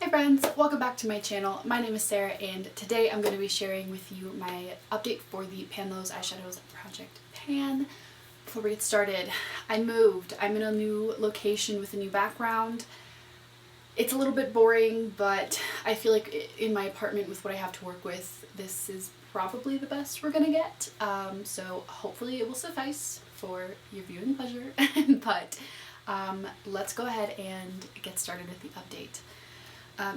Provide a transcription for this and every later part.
Hi friends, welcome back to my channel. My name is Sarah and today I'm going to be sharing with you my update for the Pan Those Eyeshadows Project Pan. Before we get started, I moved. I'm in a new location with a new background. It's a little bit boring, but I feel like in my apartment with what I have to work with, this is probably the best we're gonna get. So hopefully it will suffice for your viewing pleasure. But let's go ahead and get started with the update.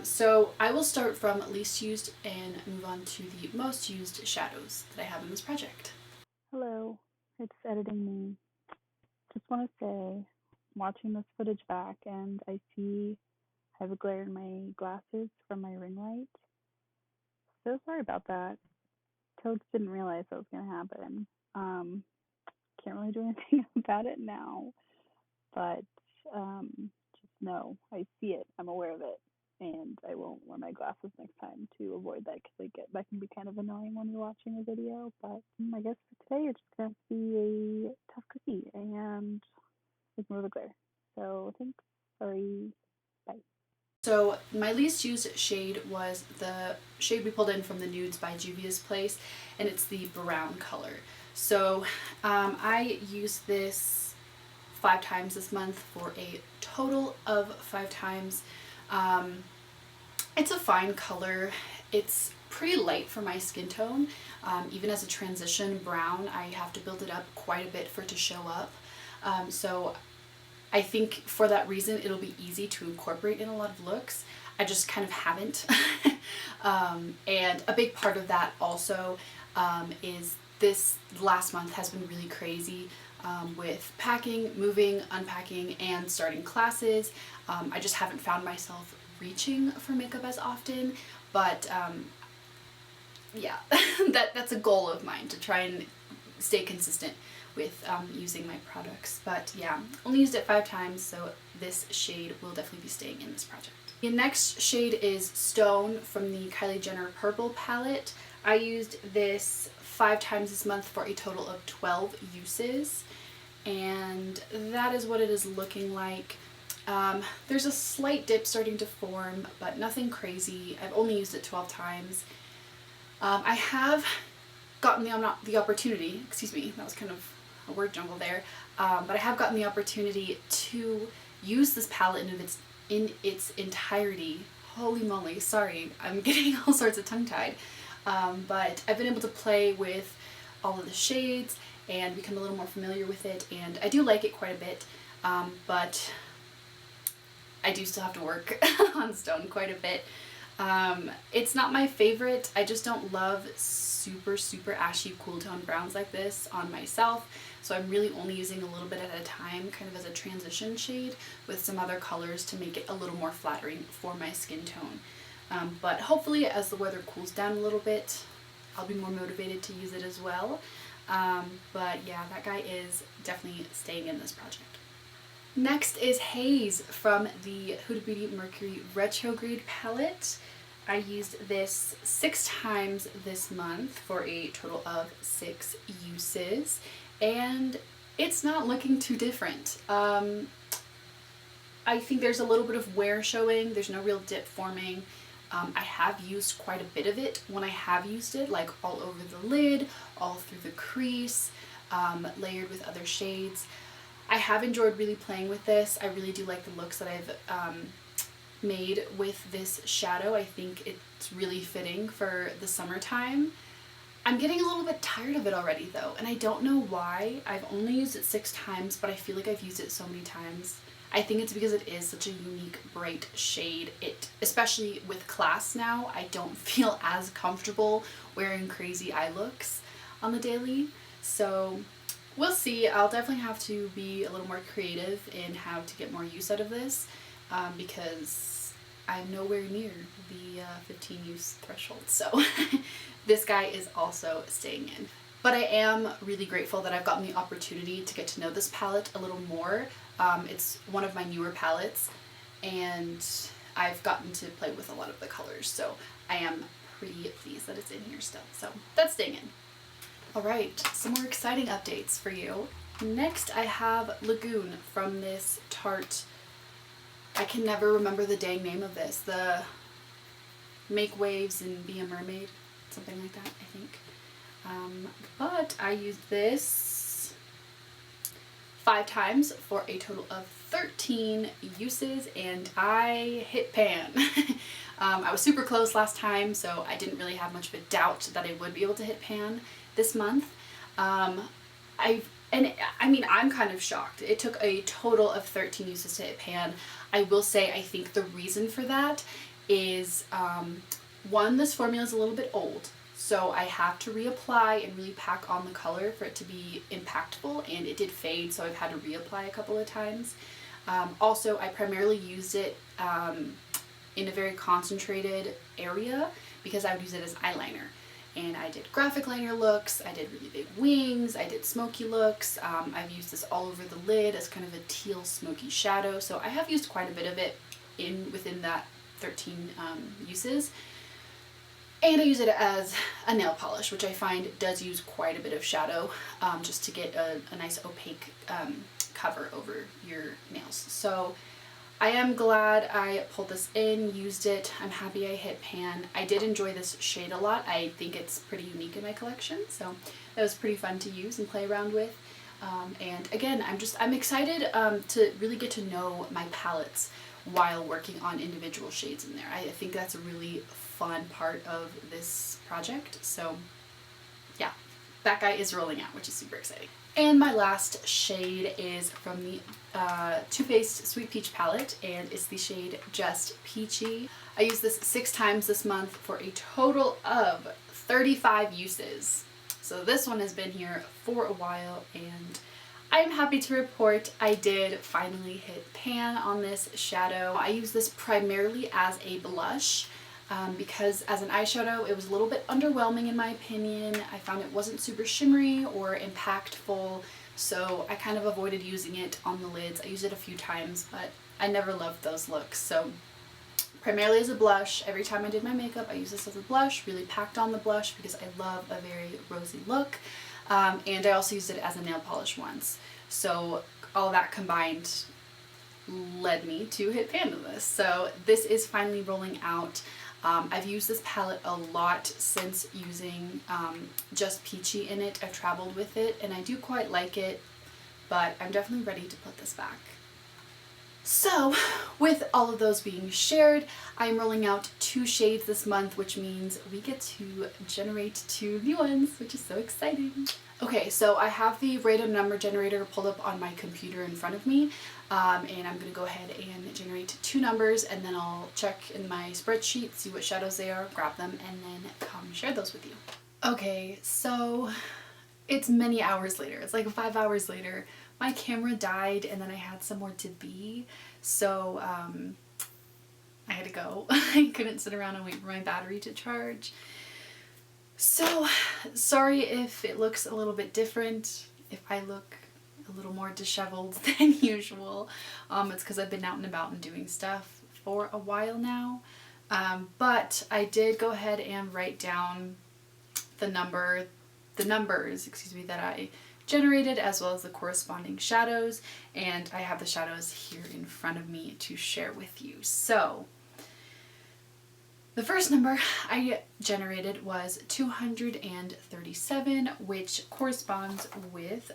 So I will start from least used and move on to the most used shadows that I have in this project. Hello, it's editing me. Just want to say, I'm watching this footage back and I see I have a glare in my glasses from my ring light. So sorry about that. Toads didn't realize that was going to happen. Can't really do anything about it now, but just know I see it. I'm aware of it. And I won't wear my glasses next time to avoid that because that can be kind of annoying when you're watching a video. But I guess for today you're just gonna have to be a tough cookie and ignore the glare. So thanks. Sorry. Bye. So my least used shade was the shade we pulled in from the Nudes by Juvia's Place, and it's the brown color. So I used this 5 times this month for a total of 5 times. It's a fine color. It's pretty light for my skin tone. Even as a transition brown, I have to build it up quite a bit for it to show up. So I think for that reason, it'll be easy to incorporate in a lot of looks. I just kind of haven't. And a big part of that also is this last month has been really crazy with packing, moving, unpacking, and starting classes. I just haven't found myself reaching for makeup as often, but yeah, that's a goal of mine, to try and stay consistent with using my products. But yeah, only used it 5 times, so this shade will definitely be staying in this project. The next shade is Stone from the Kylie Jenner Purple palette. I used this 5 times this month for a total of 12 uses, and that is what it is looking like. There's a slight dip starting to form, but nothing crazy. I've only used it 12 times. I have gotten the opportunity, excuse me, that was kind of a word jumble there, but I have gotten the opportunity to use this palette in its entirety. Holy moly, sorry, I'm getting all sorts of tongue-tied. But I've been able to play with all of the shades and become a little more familiar with it, and I do like it quite a bit, but I do still have to work on Stone quite a bit. It's not my favorite. I just don't love super ashy cool tone browns like this on myself, so I'm really only using a little bit at a time, kind of as a transition shade with some other colors to make it a little more flattering for my skin tone. But hopefully as the weather cools down a little bit, I'll be more motivated to use it as well. But yeah, that guy is definitely staying in this project. Next is Haze from the Huda Beauty Mercury Retrograde palette. I used this 6 times this month for a total of 6 uses, and it's not looking too different. I think there's a little bit of wear showing. There's no real dip forming. I have used quite a bit of it when I have used it, like all over the lid, all through the crease, layered with other shades. I have enjoyed really playing with this. I really do like the looks that I've made with this shadow. I think it's really fitting for the summertime. I'm getting a little bit tired of it already though, and I don't know why. I've only used it 6 times, but I feel like I've used it so many times. I think it's because it is such a unique, bright shade. Especially with class now, I don't feel as comfortable wearing crazy eye looks on the daily. So we'll see. I'll definitely have to be a little more creative in how to get more use out of this, because I'm nowhere near the 15 use threshold. So this guy is also staying in. But I am really grateful that I've gotten the opportunity to get to know this palette a little more. It's one of my newer palettes, and I've gotten to play with a lot of the colors, so I am pretty pleased that it's in here still. So that's staying in. Alright, some more exciting updates for you. Next I have Lagoon from this Tarte I can never remember the dang name of this. The Make Waves and Be a Mermaid, something like that, I think. But I used this 5 times for a total of 13 uses, and I hit pan. I was super close last time, so I didn't really have much of a doubt that I would be able to hit pan this month. I'm kind of shocked. It took a total of 13 uses to hit pan. I will say I think the reason for that is, one, this formula is a little bit old, so I have to reapply and really pack on the color for it to be impactful, and it did fade, so I've had to reapply a couple of times. Also, I primarily used it in a very concentrated area because I would use it as eyeliner. And I did graphic liner looks, I did really big wings, I did smoky looks. I've used this all over the lid as kind of a teal smoky shadow, so I have used quite a bit of it within that 13 uses. And I use it as a nail polish, which I find does use quite a bit of shadow, just to get a nice opaque cover over your nails. So I am glad I pulled this in, used it. I'm happy I hit pan. I did enjoy this shade a lot. I think it's pretty unique in my collection, so that was pretty fun to use and play around with. And again, I'm excited to really get to know my palettes while working on individual shades in there. I think that's a really fun part of this project. So yeah, that guy is rolling out, which is super exciting. And my last shade is from the Too Faced Sweet Peach palette, and it's the shade Just Peachy. I used this 6 times this month for a total of 35 uses. So this one has been here for a while, and I am happy to report I did finally hit pan on this shadow. I use this primarily as a blush. Because as an eyeshadow it was a little bit underwhelming in my opinion. I found it wasn't super shimmery or impactful, so I kind of avoided using it on the lids. I used it a few times, but I never loved those looks. So primarily as a blush. Every time I did my makeup I used this as a blush, really packed on the blush because I love a very rosy look. And I also used it as a nail polish once. So all that combined led me to hit pan with this. So this is finally rolling out. I've used this palette a lot since using Just Peachy in it. I've traveled with it and I do quite like it, but I'm definitely ready to put this back. So with all of those being shared, I'm rolling out 2 shades this month, which means we get to generate 2 new ones, which is so exciting. Okay, so I have the random number generator pulled up on my computer in front of me, and I'm going to go ahead and generate 2 numbers, and then I'll check in my spreadsheet, see what shadows they are, grab them, and then come share those with you. Okay, so it's many hours later. It's like 5 hours later. My camera died and then I had somewhere to be, so I had to go. I couldn't sit around and wait for my battery to charge. So sorry if it looks a little bit different, if I look a little more disheveled than usual. It's because I've been out and about and doing stuff for a while now. But I did go ahead and write down the numbers, that I generated, as well as the corresponding shadows, and I have the shadows here in front of me to share with you. So the first number I generated was 237, which corresponds with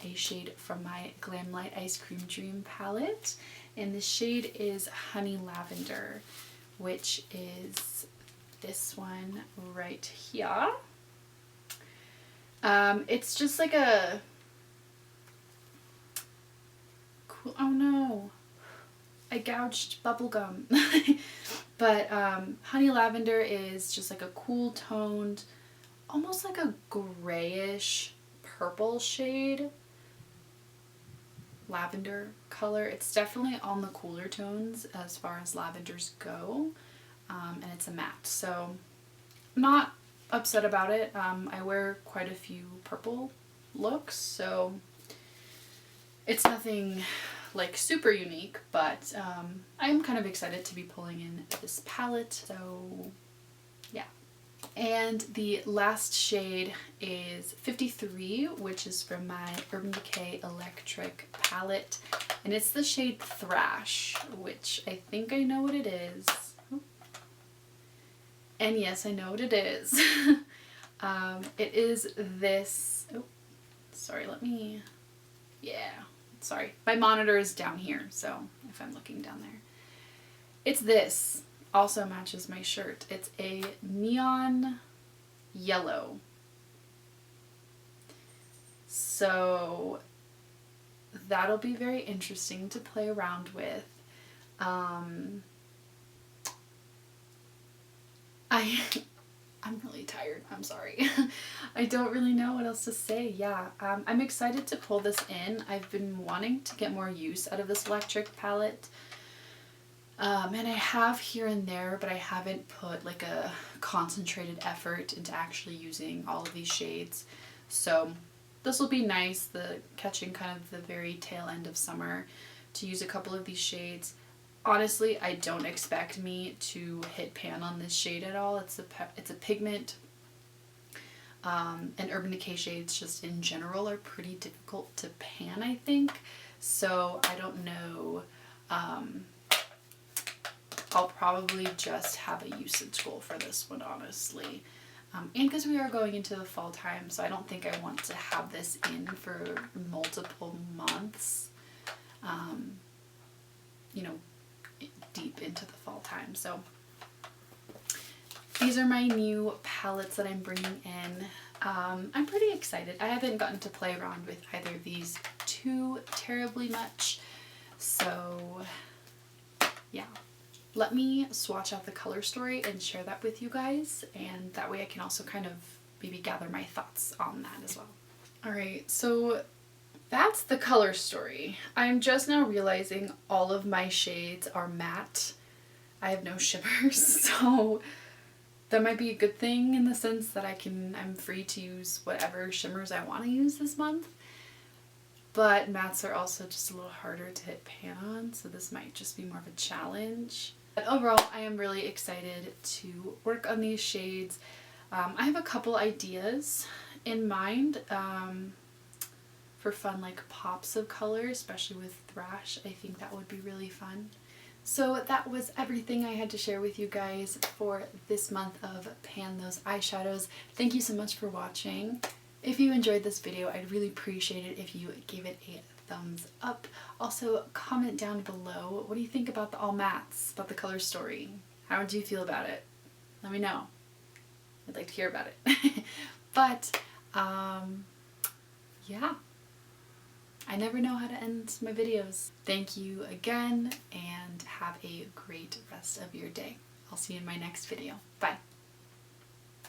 a shade from my Glam Light Ice Cream Dream palette, and the shade is Honey Lavender, which is this one right here. It's just like a cool, oh no, I gouged bubblegum. But Honey Lavender is just like a cool toned, almost like a grayish purple shade. Lavender color. It's definitely on the cooler tones as far as lavenders go. And it's a matte, so I'm not upset about it. I wear quite a few purple looks, so it's nothing like super unique, but I'm kind of excited to be pulling in this palette, so yeah. And the last shade is 53, which is from my Urban Decay Electric palette. and it's the shade Thrash, which I think I know what it is. And yes, I know what it is. It is this, oh, sorry, sorry. My monitor is down here, so if I'm looking down there. It's this, also matches my shirt. It's a neon yellow. So that'll be very interesting to play around with. I'm really tired. I'm sorry. I don't really know what else to say. Yeah, I'm excited to pull this in. I've been wanting to get more use out of this electric palette. And I have here and there, but I haven't put like a concentrated effort into actually using all of these shades. So this will be nice, catching kind of the very tail end of summer, to use a couple of these shades. Honestly, I don't expect me to hit pan on this shade at all. It's a pigment, and Urban Decay shades just in general are pretty difficult to pan, I think. So I don't know. I'll probably just have a usage goal for this one, honestly. And because we are going into the fall time, so I don't think I want to have this in for multiple months, you know, deep into the fall time. So these are my new palettes that I'm bringing in. I'm pretty excited. I haven't gotten to play around with either of these too terribly much, so yeah. Let me swatch out the color story and share that with you guys, and that way I can also kind of maybe gather my thoughts on that as well. Alright, so that's the color story. I'm just now realizing all of my shades are matte. I have no shimmers, so that might be a good thing in the sense that I'm free to use whatever shimmers I want to use this month. But mattes are also just a little harder to hit pan on, so this might just be more of a challenge. But overall, I am really excited to work on these shades. I have a couple ideas in mind for fun, like pops of color, especially with Thrash. I think that would be really fun. So that was everything I had to share with you guys for this month of Pan Those Eyeshadows. Thank you so much for watching. If you enjoyed this video, I'd really appreciate it if you gave it a thumbs up. Also, comment down below, what do you think about the all mattes, about the color story? How would you feel about it? Let me know. I'd like to hear about it. But, yeah. I never know how to end my videos. Thank you again, and have a great rest of your day. I'll see you in my next video. Bye.